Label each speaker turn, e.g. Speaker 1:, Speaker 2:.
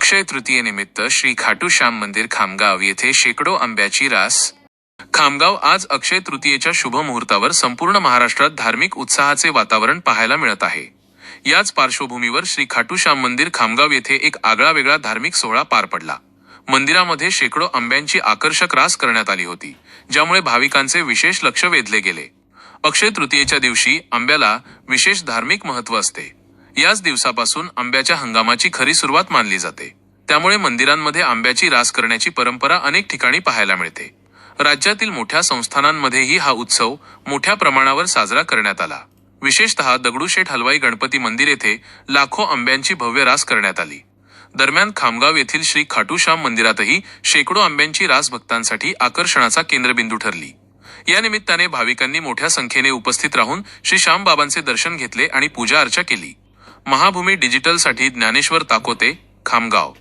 Speaker 1: अक्षय तृतीयेनिमित्त श्री खाटू श्याम मंदिर खामगाव येथे शेकडो आंब्याची रास। खामगाव आज अक्षय तृतीयेच्या शुभ मुहूर्तावर संपूर्ण महाराष्ट्रात धार्मिक उत्साहाचे वातावरण पाहायला मिळत आहे। याच पार्श्वभूमीवर श्री खाटू श्याम मंदिर खामगाव येथे एक आगळावेगळा धार्मिक सोहळा पार पडला। मंदिरामध्ये शेकडो आंब्यांची आकर्षक रास करण्यात आली होती, ज्यामुळे भाविकांचे विशेष लक्ष वेधले गेले। अक्षय तृतीयेच्या दिवशी आंब्याला विशेष धार्मिक महत्त्व असते। याच दिवसापासून आंब्याच्या हंगामाची खरी सुरुवात मानली जाते। त्यामुळे मंदिरांमध्ये आंब्याची रास करण्याची परंपरा अनेक ठिकाणी पाहायला मिळते। राज्यातील मोठ्या संस्थानांमध्येही हा उत्सव मोठ्या प्रमाणावर साजरा करण्यात आला। विशेषतः दगडूशेठ हलवाई गणपती मंदिर येथे लाखो आंब्यांची भव्य रास करण्यात आली। दरम्यान खामगाव येथील श्री खाटू श्याम मंदिरातही शेकडो आंब्यांची रास भक्तांसाठी आकर्षणाचा केंद्रबिंदू ठरली। या निमित्ताने भाविकांनी मोठ्या संख्येने उपस्थित राहून श्री श्याम बाबांचे दर्शन घेतले आणि पूजा अर्चा केली। महाभूमी डिजिटलसाठी ज्ञानेश्वर ताकोते, खामगाव।